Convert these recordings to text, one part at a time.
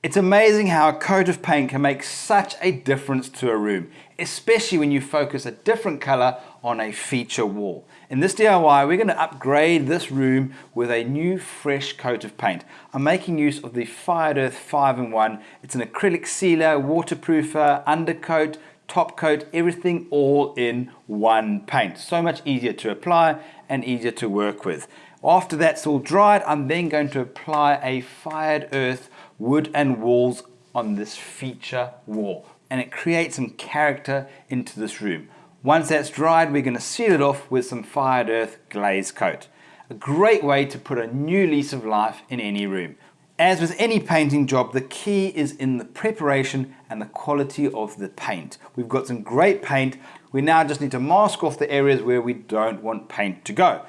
It's amazing how a coat of paint can make such a difference to a room, especially when you focus a different color on a feature wall. In this DIY, we're going to upgrade this room with a new fresh coat of paint. I'm making use of the Fired Earth 5-in-1. It's an acrylic sealer, waterproofer, undercoat, top coat, everything all in one paint. So much easier to apply and easier to work with. After that's all dried, I'm then going to apply a Fired Earth wood and walls on this feature wall, and it creates some character into this room. Once that's dried, we're going to seal it off with some Fired Earth glaze coat. A great way to put a new lease of life in any room. As with any painting job, the key is in the preparation and the quality of the paint. We've got some great paint. We now just need to mask off the areas where we don't want paint to go.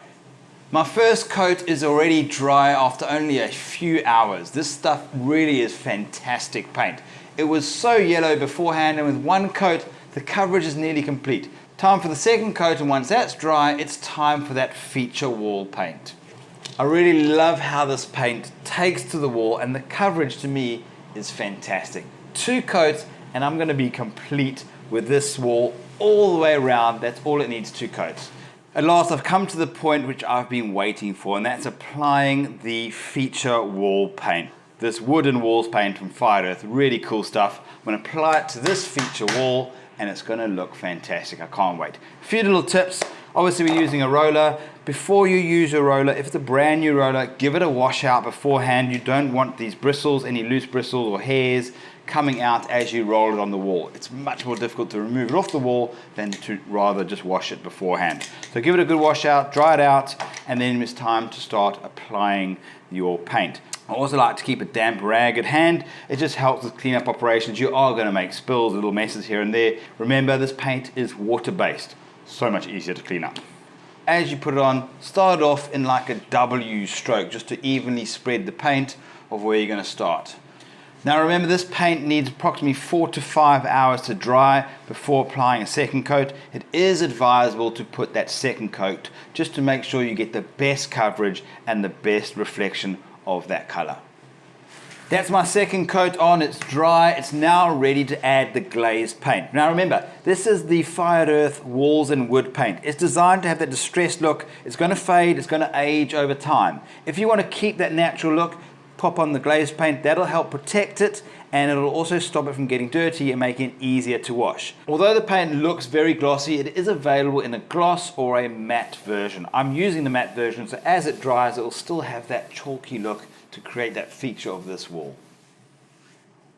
My first coat is already dry after only a few hours. This stuff really is fantastic paint. It was so yellow beforehand, and with one coat, the coverage is nearly complete. Time for the second coat, and once that's dry, it's time for that feature wall paint. I really love how this paint takes to the wall, and the coverage to me is fantastic. 2 coats, and I'm going to be complete with this wall all the way around. That's all it needs, 2 coats. At last, I've come to the point which I've been waiting for, and that's applying the feature wall paint. This wooden walls paint from Fired Earth, really cool stuff. I'm going to apply it to this feature wall, and it's going to look fantastic. I can't wait. A few little tips. Obviously, we're using a roller. Before you use a roller, if it's a brand new roller, give it a wash out beforehand. You don't want these bristles, any loose bristles or hairs coming out as you roll it on the wall. It's much more difficult to remove it off the wall than to rather just wash it beforehand. So give it a good wash out, dry it out, and then it's time to start applying your paint. I also like to keep a damp rag at hand. It just helps with cleanup operations. You are going to make spills, little messes here and there. Remember, this paint is water-based. So much easier to clean up. As you put it on, start off in like a W stroke just to evenly spread the paint of where you're going to start. Now remember, this paint needs approximately 4 to 5 hours to dry before applying a second coat. It is advisable to put that second coat just to make sure you get the best coverage and the best reflection of that color. That's my second coat on, it's dry, it's now ready to add the glaze paint. Now remember, this is the Fired Earth walls and wood paint. It's designed to have that distressed look. It's going to fade, it's going to age over time. If you want to keep that natural look, pop on the glaze paint. That'll help protect it, and it'll also stop it from getting dirty and making it easier to wash. Although the paint looks very glossy, it is available in a gloss or a matte version. I'm using the matte version, so as it dries, it will still have that chalky look to create that feature of this wall.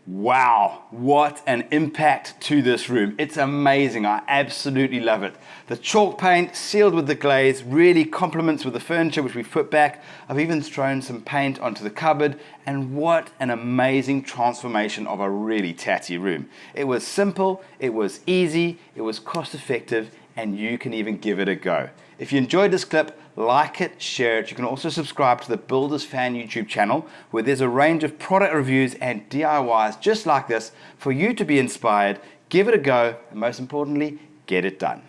Wow, what an impact to this room. It's amazing, I absolutely love it. The chalk paint sealed with the glaze really complements with the furniture which we've put back. I've even thrown some paint onto the cupboard, and what an amazing transformation of a really tatty room. It was simple, it was easy, it was cost effective, and you can even give it a go. If you enjoyed this clip, like it, share it. You can also subscribe to the Builders Fan YouTube channel, where there's a range of product reviews and DIYs just like this for you to be inspired, give it a go, and most importantly, get it done.